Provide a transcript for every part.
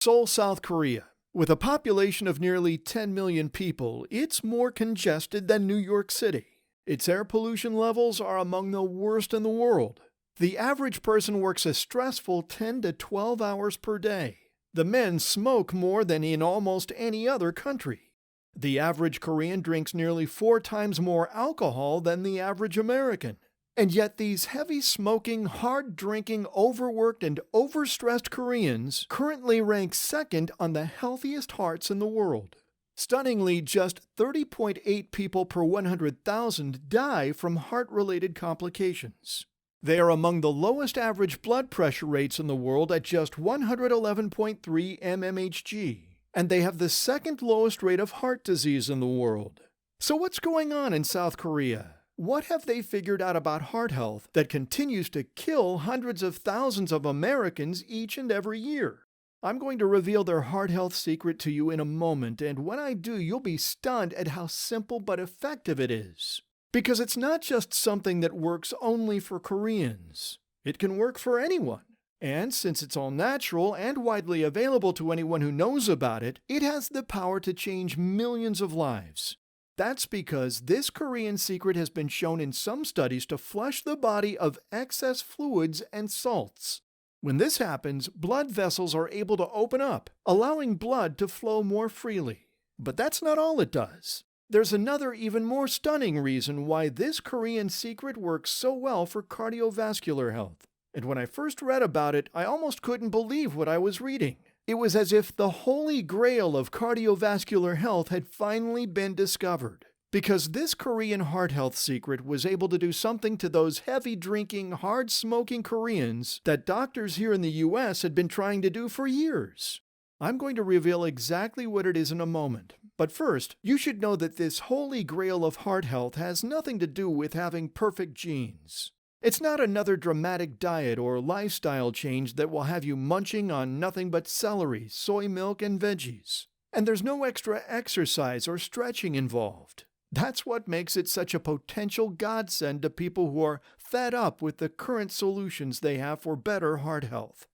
Seoul, South Korea. With a population of nearly 10 million people, it's more congested than New York City. Its air pollution levels are among the worst in the world. The average person works a stressful 10 to 12 hours per day. The men smoke more than in almost any other country. The average Korean drinks nearly 4 times more alcohol than the average American. And yet these heavy-smoking, hard-drinking, overworked, and overstressed Koreans currently rank second on the healthiest hearts in the world. Stunningly, just 30.8 people per 100,000 die from heart-related complications. They are among the lowest average blood pressure rates in the world at just 111.3 mmHg, and they have the second lowest rate of heart disease in the world. So what's going on in South Korea? What have they figured out about heart health that continues to kill hundreds of thousands of Americans each and every year? I'm going to reveal their heart health secret to you in a moment, and when I do, you'll be stunned at how simple but effective it is. Because it's not just something that works only for Koreans. It can work for anyone. And since it's all natural and widely available to anyone who knows about it, it has the power to change millions of lives. That's because this Korean secret has been shown in some studies to flush the body of excess fluids and salts. When this happens, blood vessels are able to open up, allowing blood to flow more freely. But that's not all it does. There's another even more stunning reason why this Korean secret works so well for cardiovascular health. And when I first read about it, I almost couldn't believe what I was reading. It was as if the holy grail of cardiovascular health had finally been discovered. Because this Korean heart health secret was able to do something to those heavy-drinking, hard-smoking Koreans that doctors here in the US had been trying to do for years. I'm going to reveal exactly what it is in a moment. But first, you should know that this holy grail of heart health has nothing to do with having perfect genes. It's not another dramatic diet or lifestyle change that will have you munching on nothing but celery, soy milk, and veggies. And there's no extra exercise or stretching involved. That's what makes it such a potential godsend to people who are fed up with the current solutions they have for better heart health.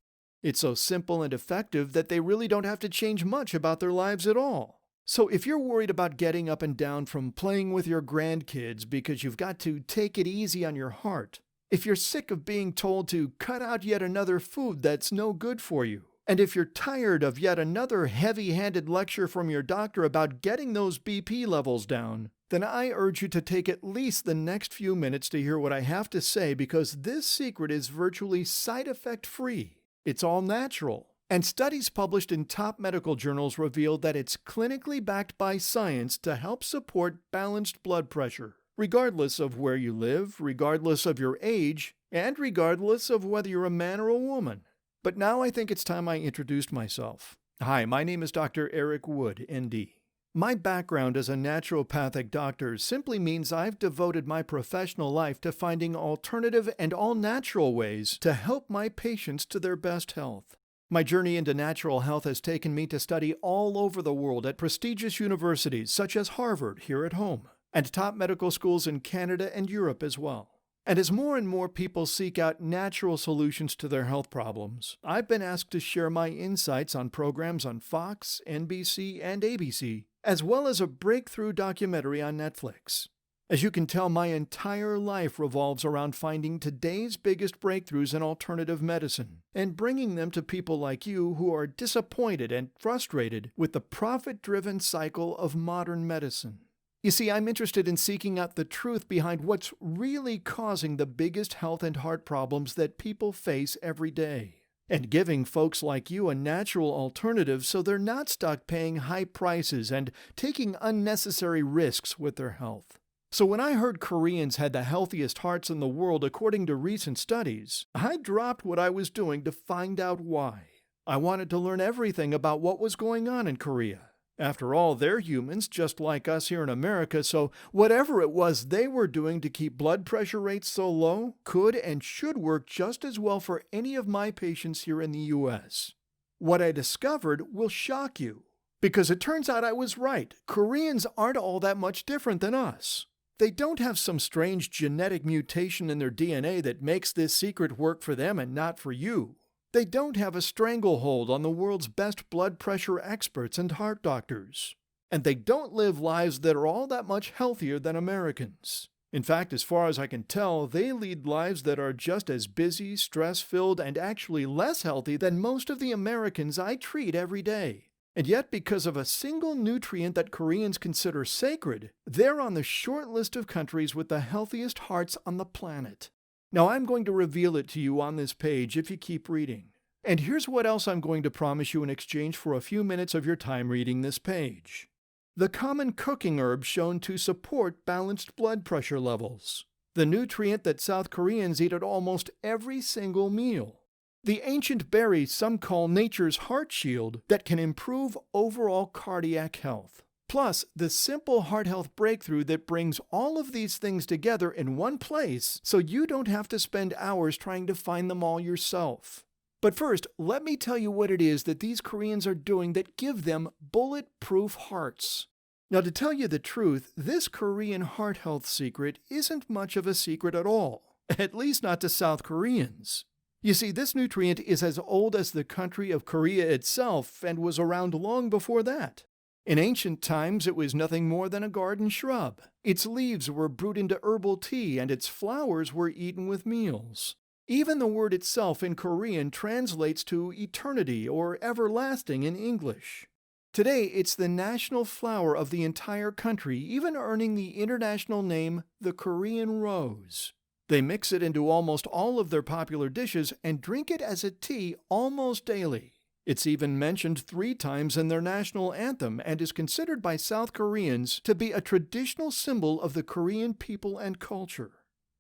It's so simple and effective that they really don't have to change much about their lives at all. So if you're worried about getting up and down from playing with your grandkids because you've got to take it easy on your heart, if you're sick of being told to cut out yet another food that's no good for you, and if you're tired of yet another heavy-handed lecture from your doctor about getting those BP levels down, then I urge you to take at least the next few minutes to hear what I have to say, because this secret is virtually side effect free. It's all natural. And studies published in top medical journals reveal that it's clinically backed by science to help support balanced blood pressure, regardless of where you live, regardless of your age, and regardless of whether you're a man or a woman. But now I think it's time I introduced myself. Hi, my name is Dr. Eric Wood, ND. My background as a naturopathic doctor simply means I've devoted my professional life to finding alternative and all-natural ways to help my patients to their best health. My journey into natural health has taken me to study all over the world at prestigious universities such as Harvard here at home, and top medical schools in Canada and Europe as well. And as more and more people seek out natural solutions to their health problems, I've been asked to share my insights on programs on Fox, NBC, and ABC, as well as a breakthrough documentary on Netflix. As you can tell, my entire life revolves around finding today's biggest breakthroughs in alternative medicine and bringing them to people like you who are disappointed and frustrated with the profit-driven cycle of modern medicine. You see, I'm interested in seeking out the truth behind what's really causing the biggest health and heart problems that people face every day, and giving folks like you a natural alternative so they're not stuck paying high prices and taking unnecessary risks with their health. So when I heard Koreans had the healthiest hearts in the world according to recent studies, I dropped what I was doing to find out why. I wanted to learn everything about what was going on in Korea. After all, they're humans just like us here in America, so whatever it was they were doing to keep blood pressure rates so low could and should work just as well for any of my patients here in the US. What I discovered will shock you, because it turns out I was right. Koreans aren't all that much different than us. They don't have some strange genetic mutation in their DNA that makes this secret work for them and not for you. They don't have a stranglehold on the world's best blood pressure experts and heart doctors. And they don't live lives that are all that much healthier than Americans. In fact, as far as I can tell, they lead lives that are just as busy, stress-filled, and actually less healthy than most of the Americans I treat every day. And yet, because of a single nutrient that Koreans consider sacred, they're on the short list of countries with the healthiest hearts on the planet. Now, I'm going to reveal it to you on this page if you keep reading. And here's what else I'm going to promise you in exchange for a few minutes of your time reading this page. The common cooking herb shown to support balanced blood pressure levels. The nutrient that South Koreans eat at almost every single meal. The ancient berry some call nature's heart shield that can improve overall cardiac health. Plus, the simple heart health breakthrough that brings all of these things together in one place so you don't have to spend hours trying to find them all yourself. But first, let me tell you what it is that these Koreans are doing that give them bulletproof hearts. Now, to tell you the truth, this Korean heart health secret isn't much of a secret at all, at least not to South Koreans. You see, this nutrient is as old as the country of Korea itself and was around long before that. In ancient times, it was nothing more than a garden shrub. Its leaves were brewed into herbal tea and its flowers were eaten with meals. Even the word itself in Korean translates to eternity or everlasting in English. Today, it's the national flower of the entire country, even earning the international name the Korean rose. They mix it into almost all of their popular dishes and drink it as a tea almost daily. It's even mentioned 3 times in their national anthem and is considered by South Koreans to be a traditional symbol of the Korean people and culture.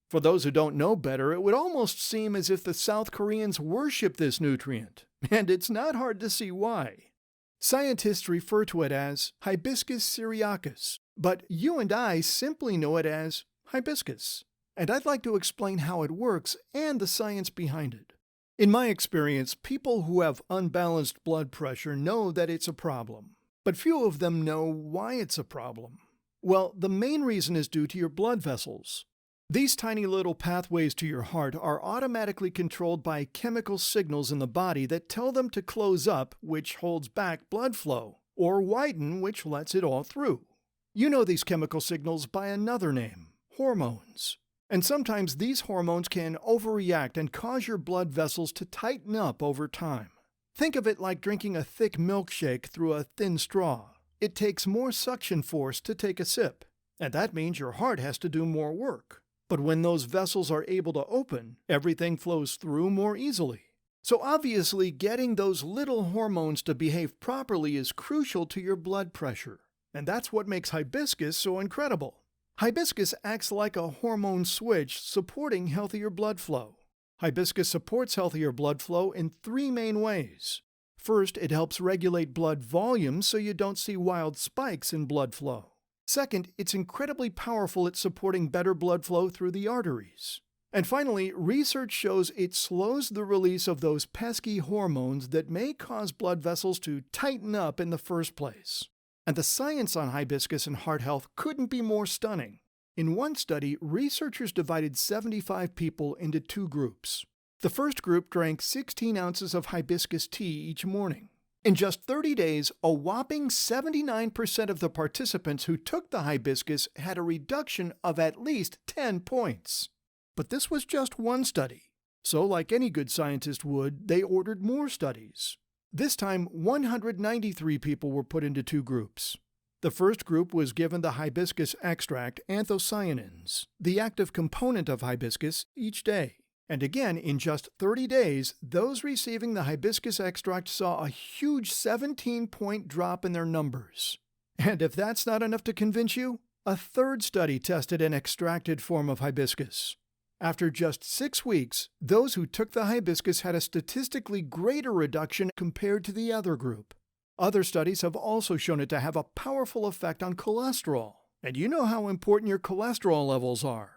For those who don't know better, it would almost seem as if the South Koreans worship this nutrient, and it's not hard to see why. Scientists refer to it as Hibiscus syriacus, but you and I simply know it as hibiscus. And I'd like to explain how it works and the science behind it. In my experience, people who have unbalanced blood pressure know that it's a problem, but few of them know why it's a problem. Well, the main reason is due to your blood vessels. These tiny little pathways to your heart are automatically controlled by chemical signals in the body that tell them to close up, which holds back blood flow, or widen, which lets it all through. You know these chemical signals by another name, hormones. And sometimes these hormones can overreact and cause your blood vessels to tighten up over time. Think of it like drinking a thick milkshake through a thin straw. It takes more suction force to take a sip, and that means your heart has to do more work. But when those vessels are able to open, everything flows through more easily. So obviously, getting those little hormones to behave properly is crucial to your blood pressure. And that's what makes hibiscus so incredible. Hibiscus acts like a hormone switch supporting healthier blood flow. Hibiscus supports healthier blood flow in 3 main ways. First, it helps regulate blood volume so you don't see wild spikes in blood flow. Second, it's incredibly powerful at supporting better blood flow through the arteries. And finally, research shows it slows the release of those pesky hormones that may cause blood vessels to tighten up in the first place. And the science on hibiscus and heart health couldn't be more stunning. In one study, researchers divided 75 people into 2 groups. The first group drank 16 ounces of hibiscus tea each morning. In just 30 days, a whopping 79% of the participants who took the hibiscus had a reduction of at least 10 points. But this was just one study. So, like any good scientist would, they ordered more studies. This time, 193 people were put into 2 groups. The first group was given the hibiscus extract, anthocyanins, the active component of hibiscus, each day. And again, in just 30 days, those receiving the hibiscus extract saw a huge 17-point drop in their numbers. And if that's not enough to convince you, a third study tested an extracted form of hibiscus. After just 6 weeks, those who took the hibiscus had a statistically greater reduction compared to the other group. Other studies have also shown it to have a powerful effect on cholesterol. And you know how important your cholesterol levels are.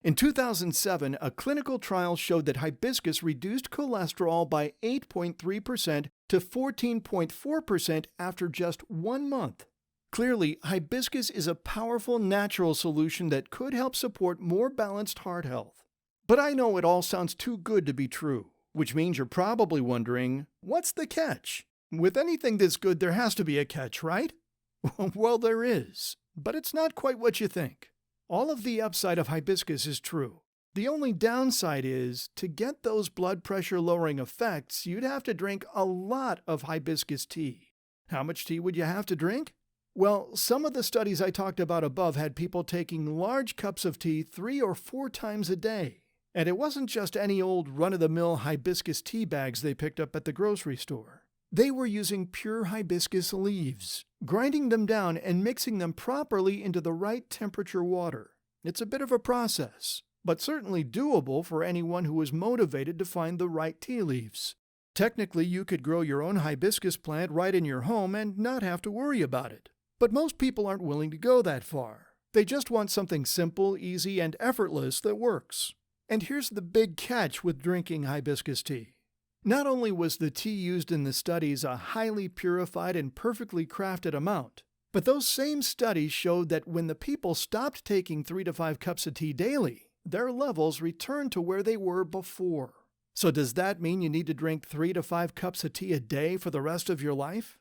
In 2007, a clinical trial showed that hibiscus reduced cholesterol by 8.3% to 14.4% after just 1 month. Clearly, hibiscus is a powerful natural solution that could help support more balanced heart health. But I know it all sounds too good to be true. Which means you're probably wondering, what's the catch? With anything this good, there has to be a catch, right? Well, there is, but it's not quite what you think. All of the upside of hibiscus is true. The only downside is, to get those blood pressure lowering effects, you'd have to drink a lot of hibiscus tea. How much tea would you have to drink? Well, some of the studies I talked about above had people taking large cups of tea 3 or 4 times a day. And it wasn't just any old run-of-the-mill hibiscus tea bags they picked up at the grocery store. They were using pure hibiscus leaves, grinding them down and mixing them properly into the right temperature water. It's a bit of a process, but certainly doable for anyone who is motivated to find the right tea leaves. Technically, you could grow your own hibiscus plant right in your home and not have to worry about it. But most people aren't willing to go that far. They just want something simple, easy, and effortless that works. And here's the big catch with drinking hibiscus tea. Not only was the tea used in the studies a highly purified and perfectly crafted amount, but those same studies showed that when the people stopped taking 3 to 5 cups of tea daily, their levels returned to where they were before. So does that mean you need to drink 3 to 5 cups of tea a day for the rest of your life?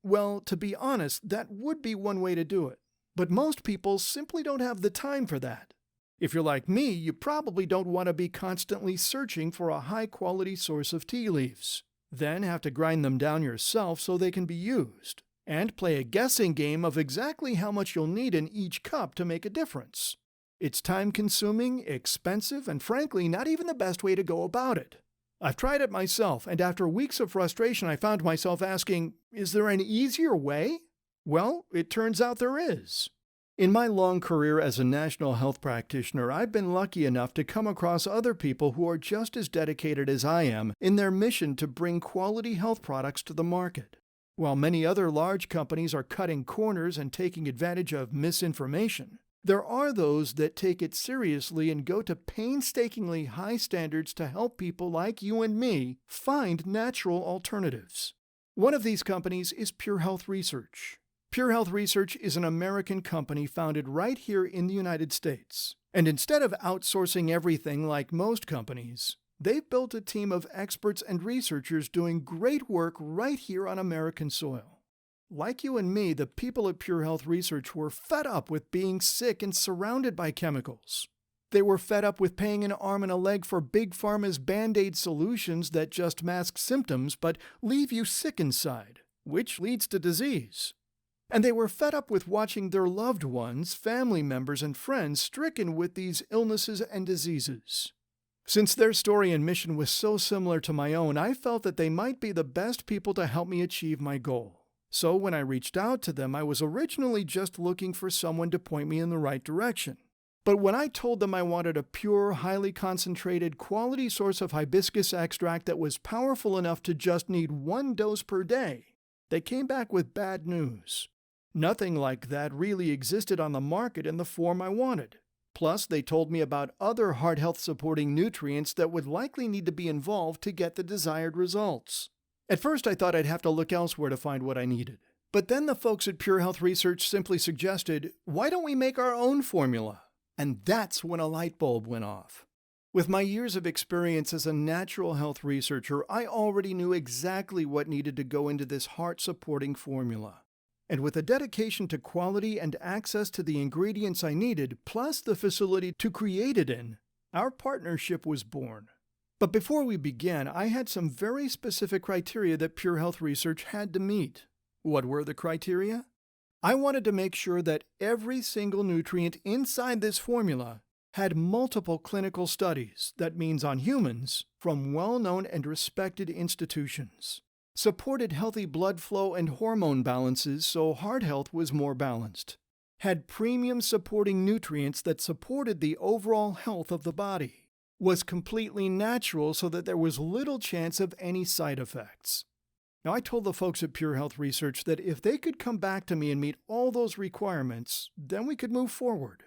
Well, to be honest, that would be one way to do it. But most people simply don't have the time for that. If you're like me, you probably don't want to be constantly searching for a high-quality source of tea leaves, then have to grind them down yourself so they can be used, and play a guessing game of exactly how much you'll need in each cup to make a difference. It's time-consuming, expensive, and frankly, not even the best way to go about it. I've tried it myself, and after weeks of frustration, I found myself asking, is there an easier way? Well, it turns out there is. In my long career as a national health practitioner, I've been lucky enough to come across other people who are just as dedicated as I am in their mission to bring quality health products to the market. While many other large companies are cutting corners and taking advantage of misinformation, there are those that take it seriously and go to painstakingly high standards to help people like you and me find natural alternatives. One of these companies is Pure Health Research. Pure Health Research is an American company founded right here in the United States. And instead of outsourcing everything like most companies, they've built a team of experts and researchers doing great work right here on American soil. Like you and me, the people at Pure Health Research were fed up with being sick and surrounded by chemicals. They were fed up with paying an arm and a leg for Big Pharma's Band-Aid solutions that just mask symptoms but leave you sick inside, which leads to disease. And they were fed up with watching their loved ones, family members, and friends stricken with these illnesses and diseases. Since their story and mission was so similar to my own, I felt that they might be the best people to help me achieve my goal. So when I reached out to them, I was originally just looking for someone to point me in the right direction. But when I told them I wanted a pure, highly concentrated, quality source of hibiscus extract that was powerful enough to just need 1 dose per day, they came back with bad news. Nothing like that really existed on the market in the form I wanted. Plus, they told me about other heart health supporting nutrients that would likely need to be involved to get the desired results. At first, I thought I'd have to look elsewhere to find what I needed. But then the folks at Pure Health Research simply suggested, why don't we make our own formula? And that's when a light bulb went off. With my years of experience as a natural health researcher, I already knew exactly what needed to go into this heart-supporting formula. And with a dedication to quality and access to the ingredients I needed, plus the facility to create it in, our partnership was born. But before we began, I had some very specific criteria that Pure Health Research had to meet. What were the criteria? I wanted to make sure that every single nutrient inside this formula had multiple clinical studies, that means on humans, from well-known and respected institutions. Supported healthy blood flow and hormone balances so heart health was more balanced. Had premium supporting nutrients that supported the overall health of the body. Was completely natural so that there was little chance of any side effects. Now, I told the folks at Pure Health Research that if they could come back to me and meet all those requirements, then we could move forward.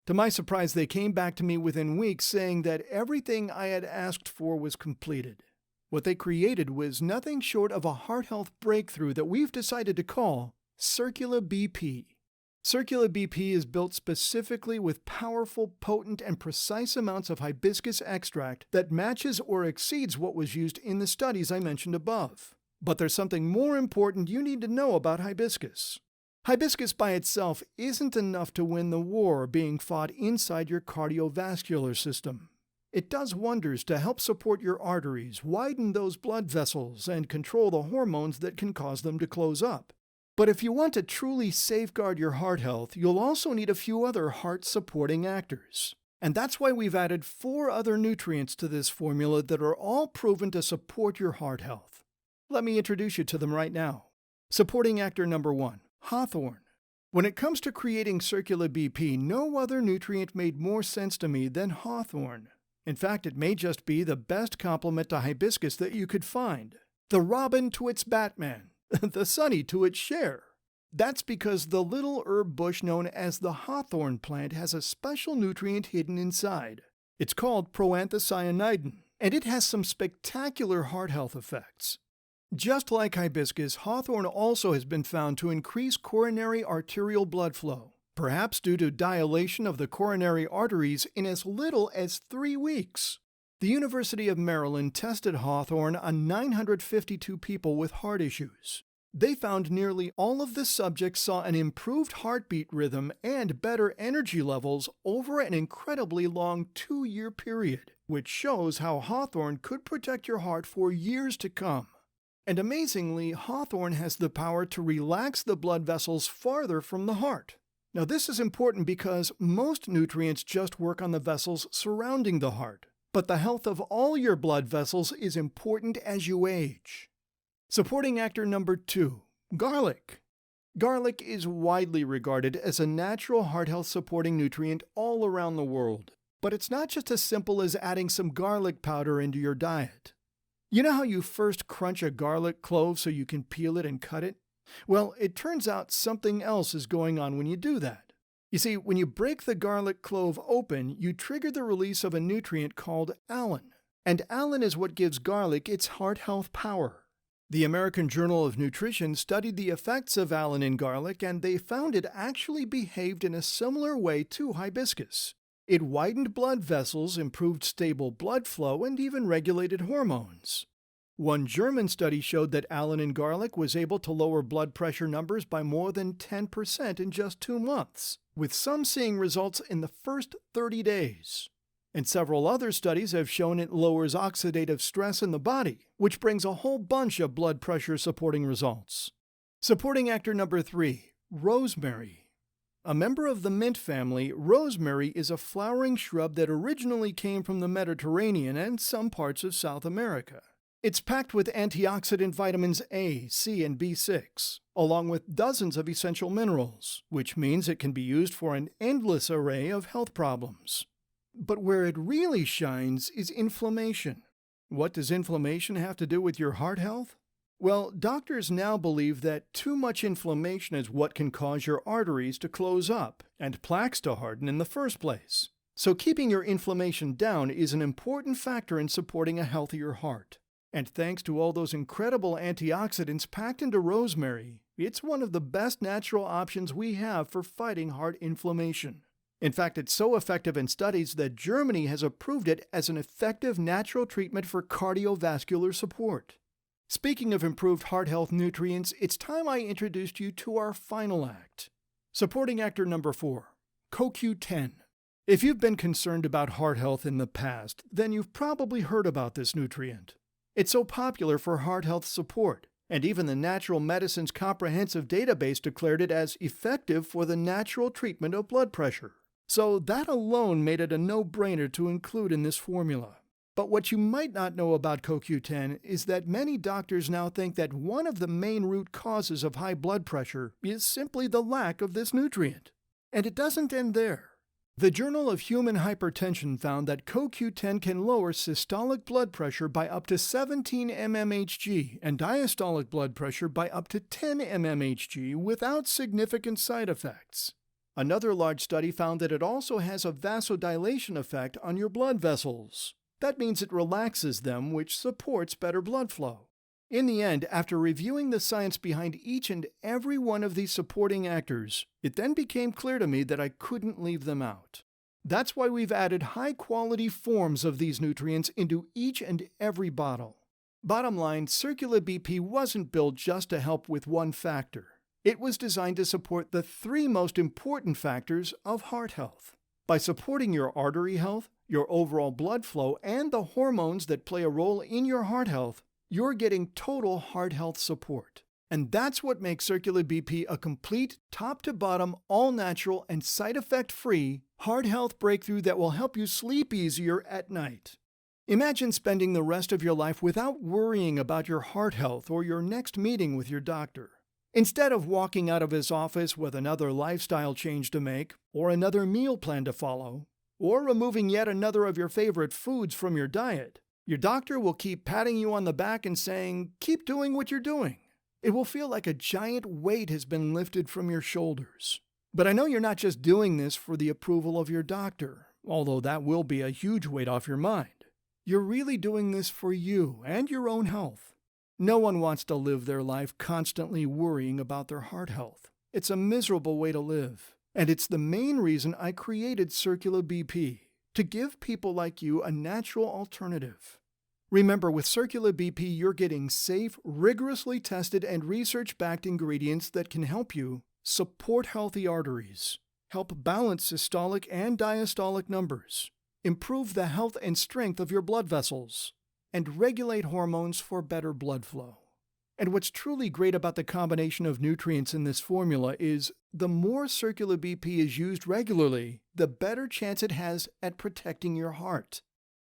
To my surprise, they came back to me within weeks saying that everything I had asked for was completed. What they created was nothing short of a heart health breakthrough that we've decided to call Circula BP. Circular BP is built specifically with powerful, potent, and precise amounts of hibiscus extract that matches or exceeds what was used in the studies I mentioned above. But there's something more important you need to know about hibiscus. Hibiscus by itself isn't enough to win the war being fought inside your cardiovascular system. It does wonders to help support your arteries, widen those blood vessels, and control the hormones that can cause them to close up. But if you want to truly safeguard your heart health, you'll also need a few other heart-supporting actors. And that's why we've added 4 other nutrients to this formula that are all proven to support your heart health. Let me introduce you to them right now. Supporting actor number 1, hawthorn. When it comes to creating circular BP, no other nutrient made more sense to me than hawthorn. In fact, it may just be the best complement to hibiscus that you could find. The robin to its Batman. The sunny to its Cher. That's because the little herb bush known as the hawthorn plant has a special nutrient hidden inside. It's called proanthocyanidin, and it has some spectacular heart health effects. Just like hibiscus, hawthorn also has been found to increase coronary arterial blood flow, perhaps due to dilation of the coronary arteries in as little as 3 weeks. The University of Maryland tested hawthorn on 952 people with heart issues. They found nearly all of the subjects saw an improved heartbeat rhythm and better energy levels over an incredibly long 2-year period, which shows how hawthorn could protect your heart for years to come. And amazingly, hawthorn has the power to relax the blood vessels farther from the heart. Now this is important because most nutrients just work on the vessels surrounding the heart. But the health of all your blood vessels is important as you age. Supporting actor number 2, garlic. Garlic is widely regarded as a natural heart health supporting nutrient all around the world. But it's not just as simple as adding some garlic powder into your diet. You know how you first crunch a garlic clove so you can peel it and cut it? Well, it turns out something else is going on when you do that. You see, when you break the garlic clove open, you trigger the release of a nutrient called allicin. And allicin is what gives garlic its heart health power. The American Journal of Nutrition studied the effects of allicin in garlic, and they found it actually behaved in a similar way to hibiscus. It widened blood vessels, improved stable blood flow, and even regulated hormones. One German study showed that allicin in garlic was able to lower blood pressure numbers by more than 10% in just 2 months, with some seeing results in the first 30 days. And several other studies have shown it lowers oxidative stress in the body, which brings a whole bunch of blood pressure supporting results. Supporting actor number 3, rosemary. A member of the mint family, rosemary is a flowering shrub that originally came from the Mediterranean and some parts of South America. It's packed with antioxidant vitamins A, C, and B6, along with dozens of essential minerals, which means it can be used for an endless array of health problems. But where it really shines is inflammation. What does inflammation have to do with your heart health? Well, doctors now believe that too much inflammation is what can cause your arteries to close up and plaques to harden in the first place. So keeping your inflammation down is an important factor in supporting a healthier heart. And thanks to all those incredible antioxidants packed into rosemary, it's one of the best natural options we have for fighting heart inflammation. In fact, it's so effective in studies that Germany has approved it as an effective natural treatment for cardiovascular support. Speaking of improved heart health nutrients, it's time I introduced you to our final act. Supporting actor number 4, CoQ10. If you've been concerned about heart health in the past, then you've probably heard about this nutrient. It's so popular for heart health support, and even the Natural Medicine's Comprehensive Database declared it as effective for the natural treatment of blood pressure. So that alone made it a no-brainer to include in this formula. But what you might not know about CoQ10 is that many doctors now think that one of the main root causes of high blood pressure is simply the lack of this nutrient. And it doesn't end there. The Journal of Human Hypertension found that CoQ10 can lower systolic blood pressure by up to 17 mmHg and diastolic blood pressure by up to 10 mmHg without significant side effects. Another large study found that it also has a vasodilation effect on your blood vessels. That means it relaxes them, which supports better blood flow. In the end, after reviewing the science behind each and every one of these supporting actors, it then became clear to me that I couldn't leave them out. That's why we've added high-quality forms of these nutrients into each and every bottle. Bottom line, Circular BP wasn't built just to help with one factor. It was designed to support the three most important factors of heart health. By supporting your artery health, your overall blood flow, and the hormones that play a role in your heart health, you're getting total heart health support. And that's what makes Circular BP a complete, top-to-bottom, all-natural, and side-effect-free heart health breakthrough that will help you sleep easier at night. Imagine spending the rest of your life without worrying about your heart health or your next meeting with your doctor. Instead of walking out of his office with another lifestyle change to make, or another meal plan to follow, or removing yet another of your favorite foods from your diet, your doctor will keep patting you on the back and saying, "Keep doing what you're doing." It will feel like a giant weight has been lifted from your shoulders. But I know you're not just doing this for the approval of your doctor, although that will be a huge weight off your mind. You're really doing this for you and your own health. No one wants to live their life constantly worrying about their heart health. It's a miserable way to live. And it's the main reason I created Circular BP, to give people like you a natural alternative. Remember, with Circular BP, you're getting safe, rigorously tested, and research-backed ingredients that can help you support healthy arteries, help balance systolic and diastolic numbers, improve the health and strength of your blood vessels, and regulate hormones for better blood flow. And what's truly great about the combination of nutrients in this formula is the more Circular BP is used regularly, the better chance it has at protecting your heart.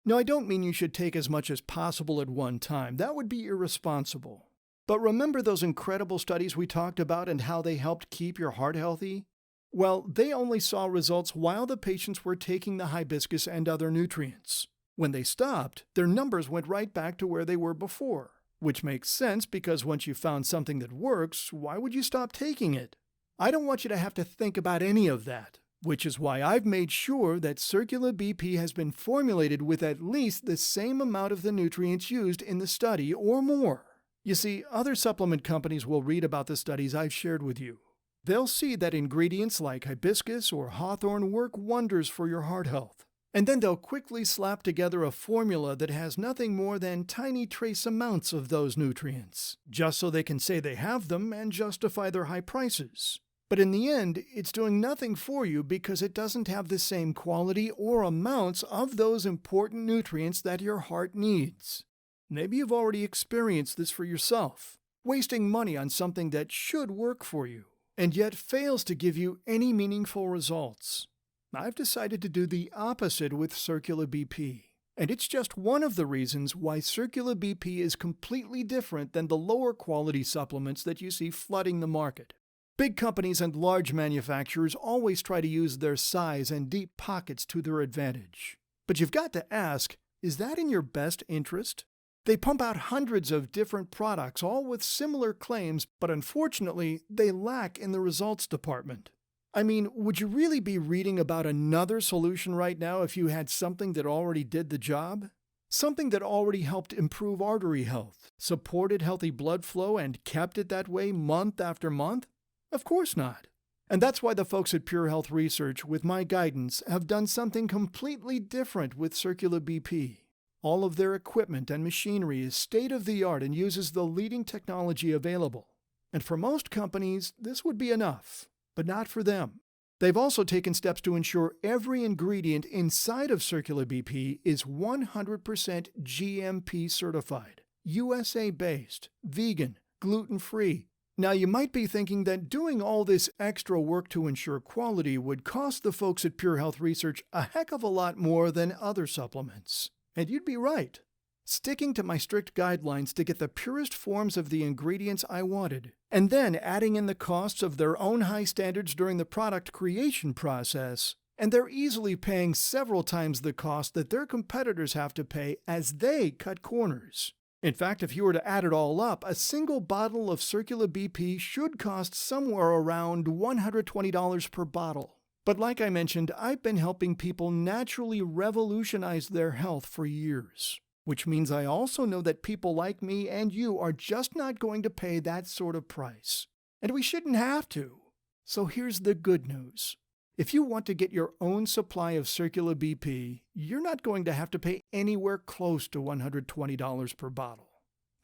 Now, I don't mean you should take as much as possible at one time. That would be irresponsible. But remember those incredible studies we talked about and how they helped keep your heart healthy? Well, they only saw results while the patients were taking the hibiscus and other nutrients. When they stopped, their numbers went right back to where they were before. Which makes sense because once you've found something that works, why would you stop taking it? I don't want you to have to think about any of that, which is why I've made sure that Circular BP has been formulated with at least the same amount of the nutrients used in the study or more. You see, other supplement companies will read about the studies I've shared with you. They'll see that ingredients like hibiscus or hawthorn work wonders for your heart health. And then they'll quickly slap together a formula that has nothing more than tiny trace amounts of those nutrients, just so they can say they have them and justify their high prices. But in the end, it's doing nothing for you because it doesn't have the same quality or amounts of those important nutrients that your heart needs. Maybe you've already experienced this for yourself, wasting money on something that should work for you, and yet fails to give you any meaningful results. I've decided to do the opposite with Circular BP, and it's just one of the reasons why Circular BP is completely different than the lower quality supplements that you see flooding the market. Big companies and large manufacturers always try to use their size and deep pockets to their advantage. But you've got to ask, is that in your best interest? They pump out hundreds of different products, all with similar claims, but unfortunately, they lack in the results department. I mean, would you really be reading about another solution right now if you had something that already did the job? Something that already helped improve artery health, supported healthy blood flow, and kept it that way month after month? Of course not. And that's why the folks at Pure Health Research, with my guidance, have done something completely different with Circular BP. All of their equipment and machinery is state-of-the-art and uses the leading technology available. And for most companies, this would be enough. But not for them. They've also taken steps to ensure every ingredient inside of Circular BP is 100% GMP certified, USA-based, vegan, gluten-free. Now, you might be thinking that doing all this extra work to ensure quality would cost the folks at Pure Health Research a heck of a lot more than other supplements. And you'd be right. Sticking to my strict guidelines to get the purest forms of the ingredients I wanted, and then adding in the costs of their own high standards during the product creation process, and they're easily paying several times the cost that their competitors have to pay as they cut corners. In fact, if you were to add it all up, a single bottle of Circular BP should cost somewhere around $120 per bottle. But like I mentioned, I've been helping people naturally revolutionize their health for years. which means I also know that people like me and you are just not going to pay that sort of price. And we shouldn't have to. So here's the good news. If you want to get your own supply of Circula BP, you're not going to have to pay anywhere close to $120 per bottle.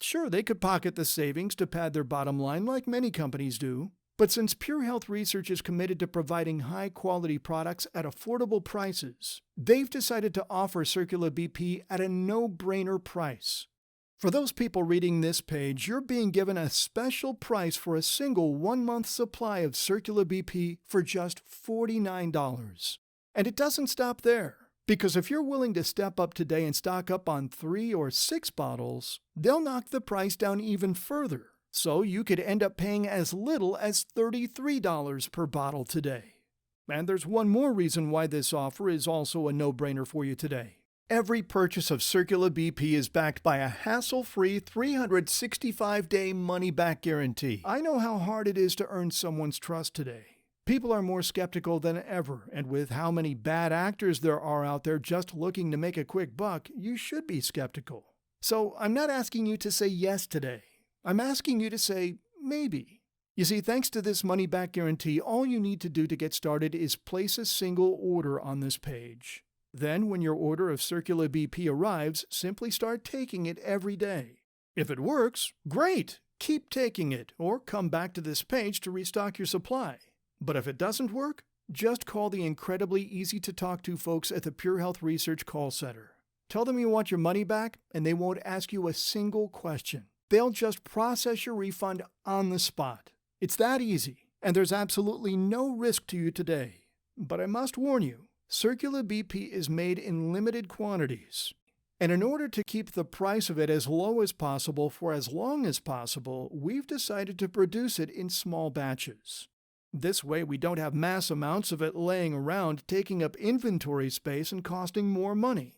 Sure, they could pocket the savings to pad their bottom line like many companies do, but since Pure Health Research is committed to providing high-quality products at affordable prices, they've decided to offer Circula BP at a no-brainer price. For those people reading this page, you're being given a special price for a single 1-month supply of Circula BP for just $49. And it doesn't stop there, because if you're willing to step up today and stock up on 3 or 6 bottles, they'll knock the price down even further. So you could end up paying as little as $33 per bottle today. And there's one more reason why this offer is also a no-brainer for you today. Every purchase of Circula BP is backed by a hassle-free 365-day money-back guarantee. I know how hard it is to earn someone's trust today. People are more skeptical than ever, and with how many bad actors there are out there just looking to make a quick buck, you should be skeptical. So I'm not asking you to say yes today. I'm asking you to say maybe. You see, thanks to this money-back guarantee, all you need to do to get started is place a single order on this page. Then, when your order of Circula BP arrives, simply start taking it every day. If it works, great! Keep taking it, or come back to this page to restock your supply. But if it doesn't work, just call the incredibly easy-to-talk-to folks at the Pure Health Research call center. Tell them you want your money back, and they won't ask you a single question. They'll just process your refund on the spot. It's that easy, and there's absolutely no risk to you today. But I must warn you, Circula BP is made in limited quantities. And in order to keep the price of it as low as possible for as long as possible, we've decided to produce it in small batches. This way we don't have mass amounts of it laying around, taking up inventory space and costing more money.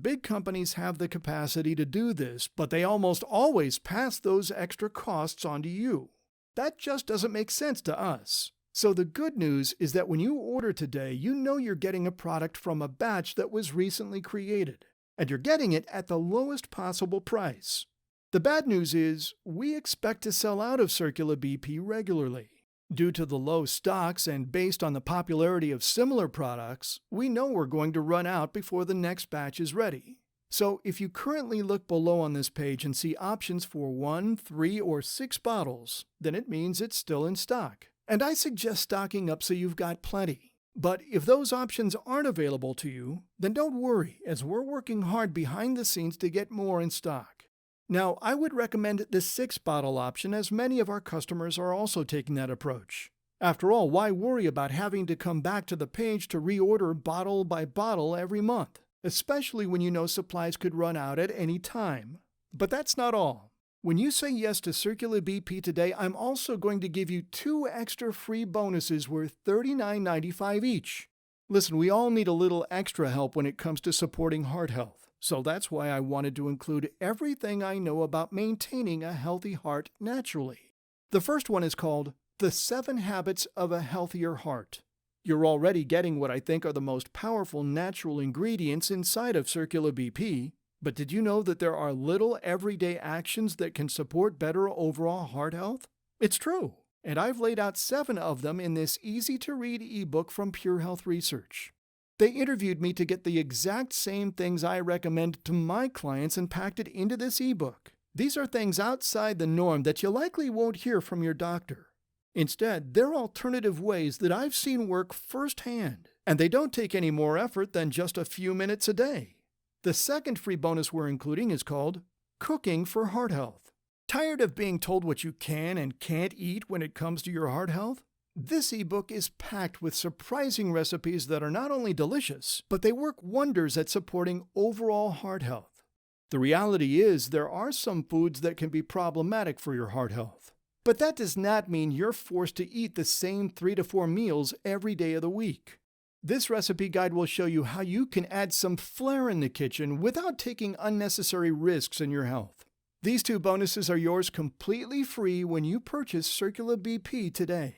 Big companies have the capacity to do this, but they almost always pass those extra costs on to you. That just doesn't make sense to us. So the good news is that when you order today, you know you're getting a product from a batch that was recently created, and you're getting it at the lowest possible price. The bad news is, we expect to sell out of Circula BP regularly. Due to the low stocks and based on the popularity of similar products, we know we're going to run out before the next batch is ready. So if you currently look below on this page and see options for 1, 3, or 6 bottles, then it means it's still in stock. And I suggest stocking up so you've got plenty. But if those options aren't available to you, then don't worry, as we're working hard behind the scenes to get more in stock. Now, I would recommend the 6-bottle option, as many of our customers are also taking that approach. After all, why worry about having to come back to the page to reorder bottle by bottle every month, especially when you know supplies could run out at any time? But that's not all. When you say yes to Circula BP today, I'm also going to give you 2 extra free bonuses worth $39.95 each. Listen, we all need a little extra help when it comes to supporting heart health. So that's why I wanted to include everything I know about maintaining a healthy heart naturally. The first one is called The 7 Habits of a Healthier Heart. You're already getting what I think are the most powerful natural ingredients inside of Circula BP, but did you know that there are little everyday actions that can support better overall heart health? It's true, and I've laid out 7 of them in this easy-to-read ebook from Pure Health Research. They interviewed me to get the exact same things I recommend to my clients and packed it into this ebook. These are things outside the norm that you likely won't hear from your doctor. Instead, they're alternative ways that I've seen work firsthand, and they don't take any more effort than just a few minutes a day. The second free bonus we're including is called Cooking for Heart Health. Tired of being told what you can and can't eat when it comes to your heart health? This ebook is packed with surprising recipes that are not only delicious, but they work wonders at supporting overall heart health. The reality is there are some foods that can be problematic for your heart health. But that does not mean you're forced to eat the same 3 to 4 meals every day of the week. This recipe guide will show you how you can add some flair in the kitchen without taking unnecessary risks in your health. These 2 bonuses are yours completely free when you purchase Circula BP today.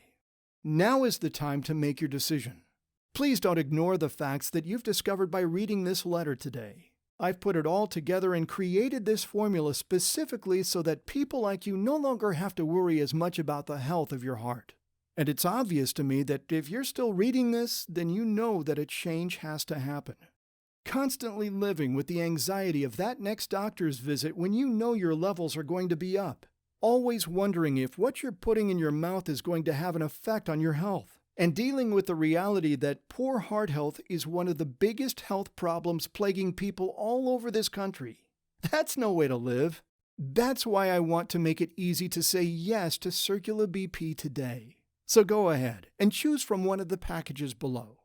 Now is the time to make your decision. Please don't ignore the facts that you've discovered by reading this letter today. I've put it all together and created this formula specifically so that people like you no longer have to worry as much about the health of your heart. And it's obvious to me that if you're still reading this, then you know that a change has to happen. Constantly living with the anxiety of that next doctor's visit when you know your levels are going to be up. Always wondering if what you're putting in your mouth is going to have an effect on your health. And dealing with the reality that poor heart health is one of the biggest health problems plaguing people all over this country. That's no way to live. That's why I want to make it easy to say yes to Circula BP today. So go ahead and choose from one of the packages below.